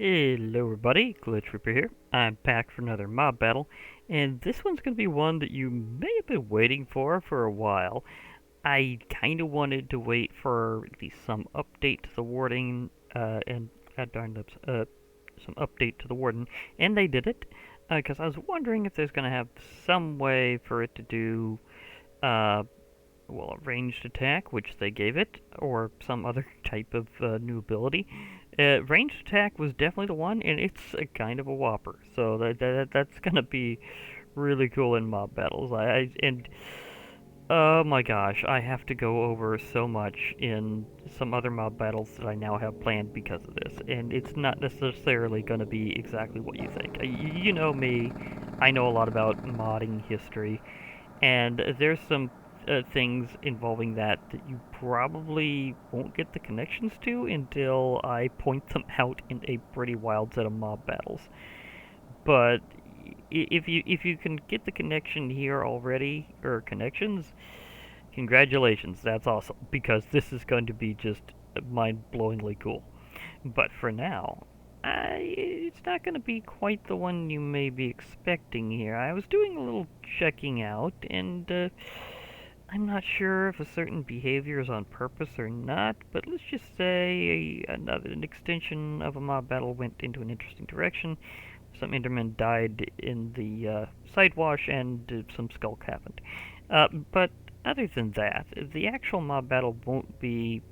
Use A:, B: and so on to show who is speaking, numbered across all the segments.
A: Hello everybody, Glitch Ripper here. I'm back for another mob battle, and this one's going to be one that you may have been waiting for a while. I kind of wanted to wait for at least some update to the Warden, and darn lips, some update to the Warden, and they did it, because I was wondering if there's going to have some way for it to do, well, a ranged attack, which they gave it, or some other type of new ability. Ranged attack was definitely the one, and it's a kind of a whopper. So that's gonna be really cool in mob battles. And oh my gosh, I have to go over so much in some other mob battles that I now have planned because of this, and it's not necessarily gonna be exactly what you think. You know me, I know a lot about modding history, and there's some things involving that you probably won't get the connections to until I point them out in a pretty wild set of mob battles. But if you can get the connection here already, or connections, congratulations, that's awesome, because this is going to be just mind-blowingly cool. But for now, it's not going to be quite the one you may be expecting here. I was doing a little checking out, and I'm not sure if a certain behavior is on purpose or not, but let's just say an extension of a mob battle went into an interesting direction. Some Endermen died in the side wash, and some skulk happened. But other than that, the actual mob battle won't be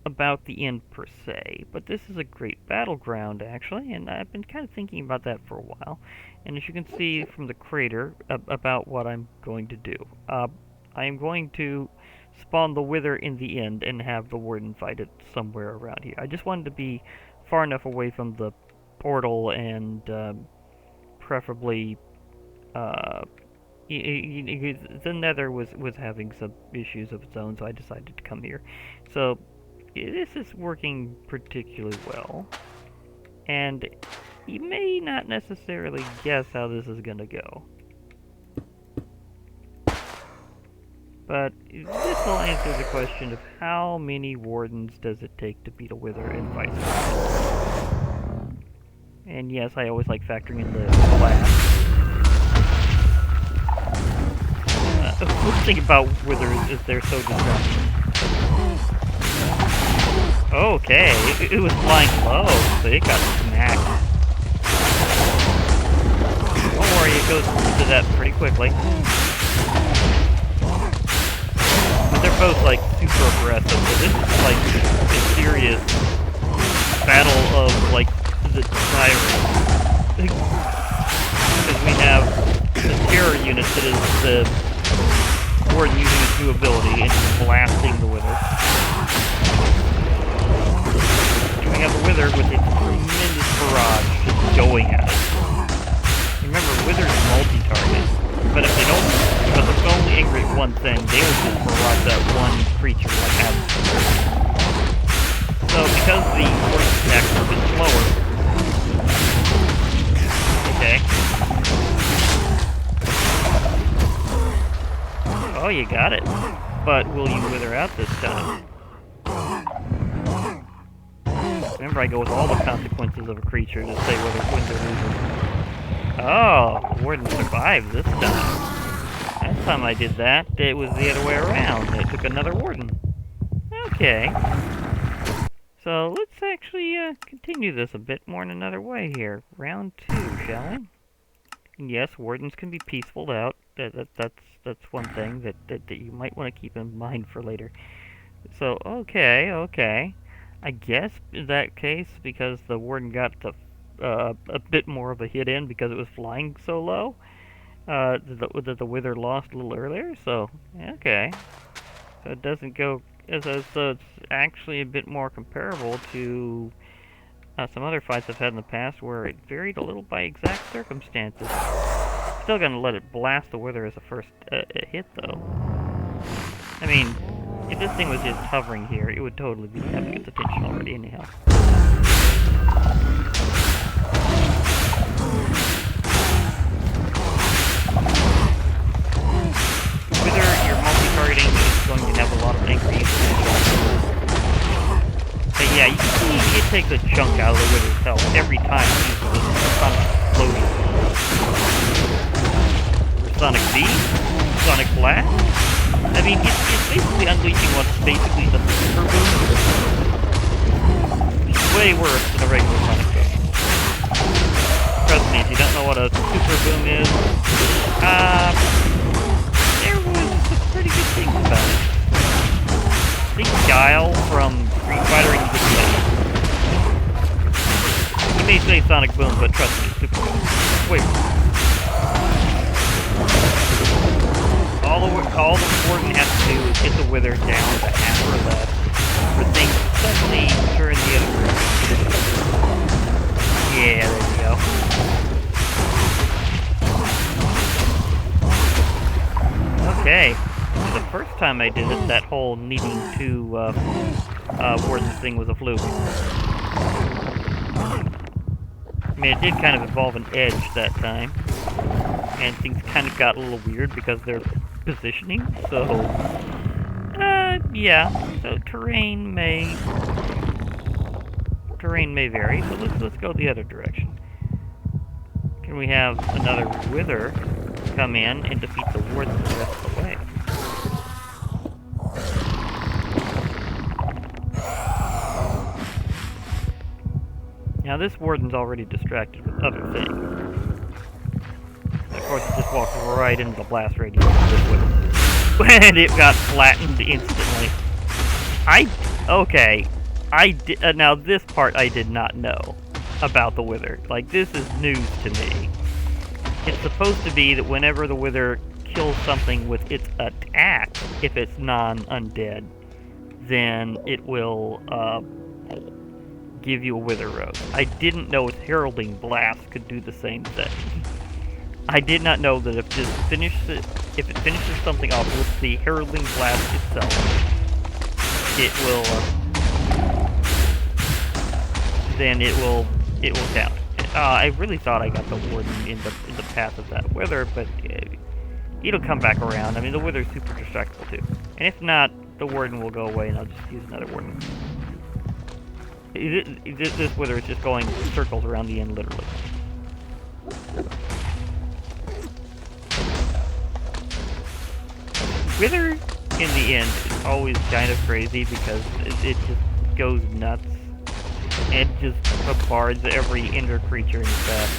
A: about the end per se, but this is a great battleground actually, and I've been kind of thinking about that for a while. And as you can see from the crater, about what I'm going to do. I am going to spawn the Wither in the end and have the Warden fight it somewhere around here. I just wanted to be far enough away from the portal, and preferably the Nether was having some issues of its own, so I decided to come here. So this is working particularly well, and you may not necessarily guess how this is going to go. But this will answer the question of how many Wardens does it take to beat a Wither, and vice versa. And yes, I always like factoring in the class. The thing about Withers is they're so disruptive. Okay, it was flying low, so it got smacked. Don't worry, it goes into that pretty quickly. They're both like super aggressive, so this is like a serious battle of like the tyrants. Because we have the terror unit that is the Warden using his new ability and just blasting the Wither. And we have the Wither with a tremendous barrage just going at it. Remember, Withers multi-target, but if they don't, but if they're only angry at one thing, they will just barrage that one creature like absolutely. So because the Warden attacks are a bit slower, okay. Oh, you got it. But will you Wither out this time? Remember, I go with all the consequences of a creature to say whether it wins or loses. Oh, the Warden survived this time. Last time I did that, it was the other way around. It took another Warden. Okay. So let's actually continue this a bit more in another way here. Round 2, shall we? And yes, Wardens can be peacefuled out. That's one thing that you might want to keep in mind for later. So, okay. I guess in that case, because the Warden got a bit more of a hit in because it was flying so low, the Wither lost a little earlier, so, okay. So it doesn't go, so it's actually a bit more comparable to some other fights I've had in the past where it varied a little by exact circumstances. Still gonna let it blast the Wither as a first hit, though. I mean, if this thing was just hovering here, it would totally be having its attention already anyhow. Wither, your multi-targeting is going to have a lot of angry potential. But yeah, you can see it takes a chunk out of the wither's health every time he uses a sonic explosion. Sonic B? Sonic Blast? I mean, it's basically unleashing what's basically the super boom. It's way worse than a regular Sonic boom. Trust me, if you don't know what a super boom is, there was some pretty good things about it. I think Guile from Street Fighter and you may say Sonic Boom, but trust me, super boom. Wait. All the Warden has to do is get the Wither down to half or less for things to suddenly turn the other direction. Yeah, there you go. Okay. The first time I did it, that whole needing to Warden's thing was a fluke. I mean, it did kind of involve an edge that time. And things kind of got a little weird because they're positioning, so yeah, so terrain may vary, so let's go the other direction. Can we have another Wither come in and defeat the Warden the rest of the way? Now this Warden's already distracted with other things. Of course, it just walked right into the blast radius of this Wither. And it got flattened instantly. Now this part I did not know about the Wither. Like, this is news to me. It's supposed to be that whenever the Wither kills something with its attack, if it's non-undead, then it will, give you a Wither Rose. I didn't know its Heralding Blast could do the same thing. I did not know that if it finishes something off with the Heralding Blast itself, it will, then it will count. I really thought I got the Warden in the path of that Wither, but it'll come back around. I mean, the Wither's super distractible too. And if not, the Warden will go away and I'll just use another Warden. This Wither is just going circles around the end, literally. Wither, in the end, is always kind of crazy because it just goes nuts. And just bombards every ender creature in its path.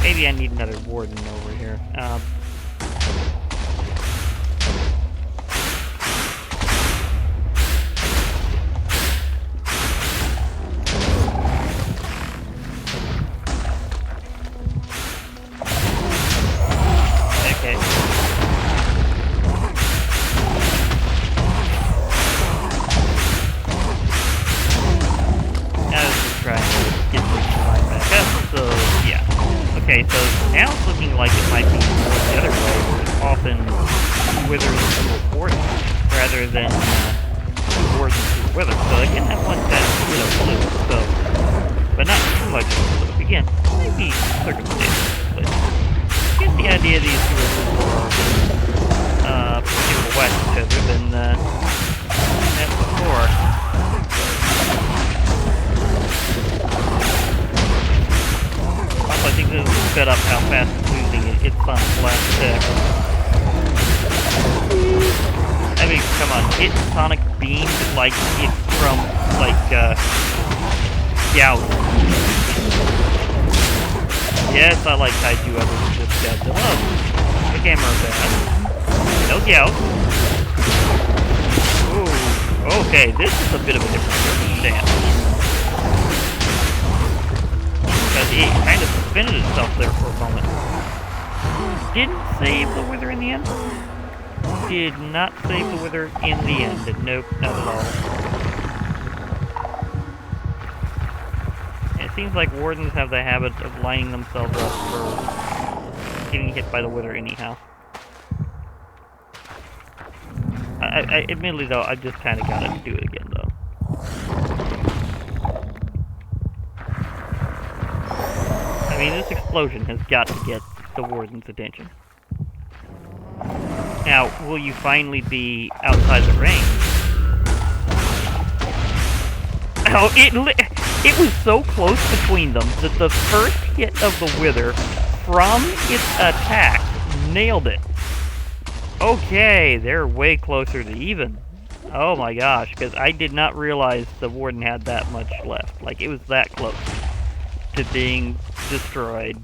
A: Maybe I need another Warden over here. Okay, so now it's looking like it might be more the other way, where it's often Withers to Warden, rather than Warden to Wither. So again, that one that's a little fluke, so, but not too much of a fluke. Again, maybe circumstances, but get the idea these two are people whack each other than as before. I think this will set up how fast it's losing its Sonic Blast attack. I mean, come on, it Sonic Beam like it's from, like, Yout. Yes, I like Kaiju other than just Godzilla. The camera bad. No Yout. Ooh, okay, this is a bit of a different circumstance. Because it kind of suspended itself there for a moment. Didn't save the Wither in the end. Did not save the Wither in the end. Nope, not at all. And it seems like Wardens have the habit of lining themselves up for getting hit by the Wither anyhow. I admittedly though, I just kind of gotta do it again though. I mean, this explosion has got to get the Warden's attention. Now, will you finally be outside the range? Oh, it was so close between them that the first hit of the Wither from its attack nailed it. Okay, they're way closer to even. Oh my gosh, because I did not realize the Warden had that much left. Like, it was that close to being destroyed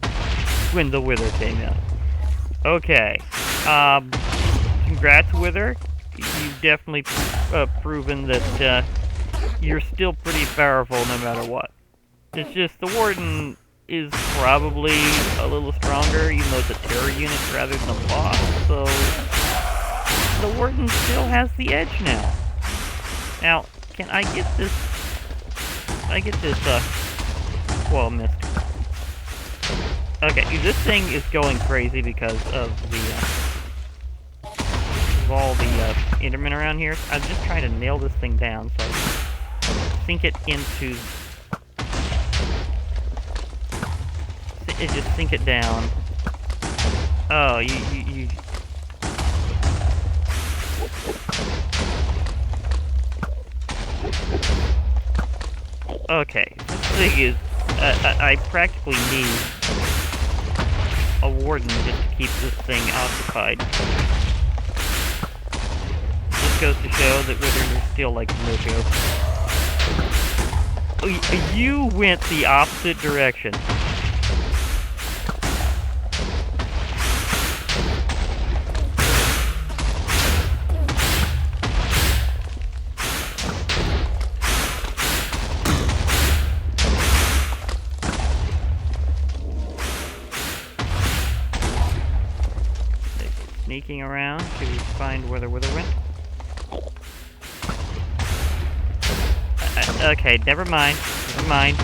A: when the Wither came in. Okay, congrats, Wither. You've definitely proven that you're still pretty powerful no matter what. It's just the Warden is probably a little stronger, even though it's a terror unit rather than a boss, so the Warden still has the edge now. Now, can I get this... well, missed. Okay, this thing is going crazy because of the, of all the, Endermen around here. I'm just trying to nail this thing down, so sink it into... just sink it down. Oh, you... Okay, this thing is... I practically need a Warden just to keep this thing occupied. This goes to show that Withers are still like no joke. Oh, you went the opposite direction. Sneaking around to find where the Wither went. Okay, never mind. Never mind.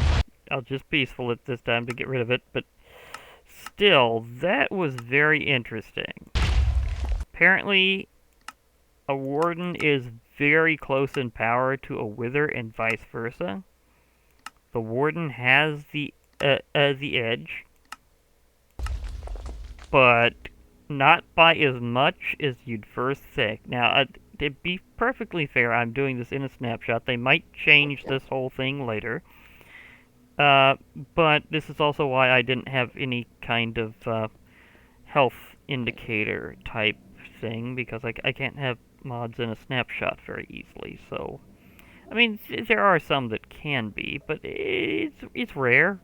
A: I'll just peaceful it this time to get rid of it, but still, that was very interesting. Apparently, a Warden is very close in power to a Wither and vice versa. The Warden has the edge, but not by as much as you'd first think. Now, to be perfectly fair, I'm doing this in a snapshot. They might change this whole thing later. But this is also why I didn't have any kind of health indicator type thing, because I can't have mods in a snapshot very easily. So, I mean, there are some that can be, but it's rare.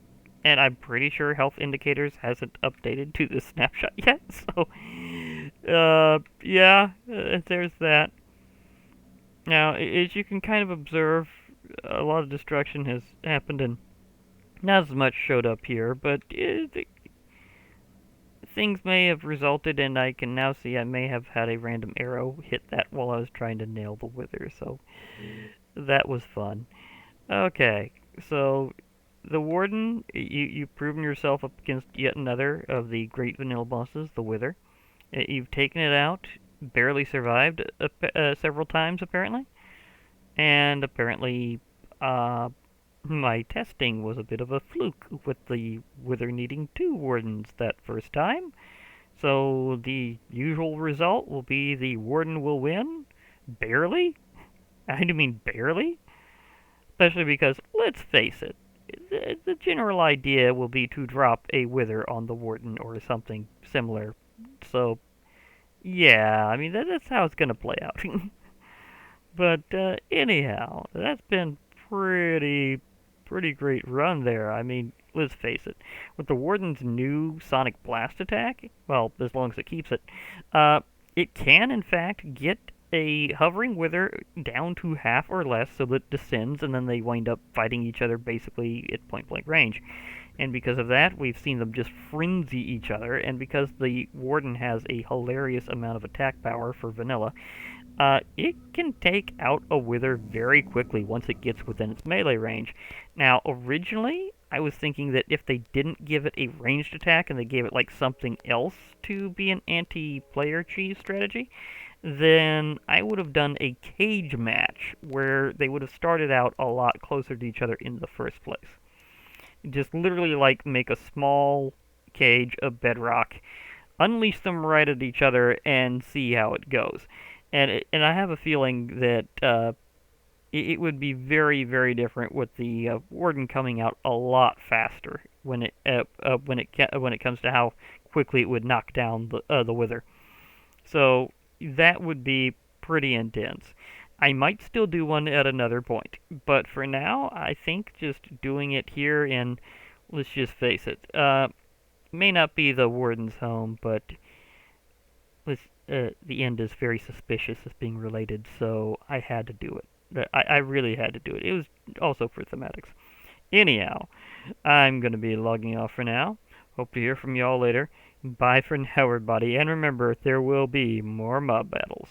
A: And I'm pretty sure health indicators hasn't updated to this snapshot yet, so, yeah, there's that. Now, as you can kind of observe, a lot of destruction has happened, and not as much showed up here, but things may have resulted, and I can now see I may have had a random arrow hit that while I was trying to nail the Wither, so that was fun. Okay, so... the Warden, you've proven yourself up against yet another of the great vanilla bosses, the Wither. You've taken it out, barely survived several times, apparently. And apparently, my testing was a bit of a fluke with the Wither needing 2 Wardens that first time. So the usual result will be the Warden will win. Barely. I mean barely. Especially because, let's face it, the general idea will be to drop a Wither on the Warden or something similar. So, yeah, I mean, that's how it's going to play out. But, anyhow, that's been pretty great run there. I mean, let's face it. With the Warden's new Sonic Blast attack, well, as long as it keeps it, it can, in fact, get a hovering Wither down to half or less so that it descends, and then they wind up fighting each other basically at point-blank range. And because of that, we've seen them just frenzy each other, and because the Warden has a hilarious amount of attack power for vanilla, it can take out a Wither very quickly once it gets within its melee range. Now, originally, I was thinking that if they didn't give it a ranged attack and they gave it like something else to be an anti-player cheese strategy, then I would have done a cage match where they would have started out a lot closer to each other in the first place. Just literally like make a small cage of bedrock, unleash them right at each other, and see how it goes. And I have a feeling that it would be very, very different with the Warden coming out a lot faster when it comes to how quickly it would knock down the Wither. So that would be pretty intense. I might still do one at another point, but for now, I think just doing it here in, let's just face it, may not be the Warden's home, but the end is very suspicious as being related, so I had to do it. I really had to do it. It was also for thematics. Anyhow, I'm going to be logging off for now. Hope to hear from y'all later. Bye for now, everybody, and remember, there will be more mob battles.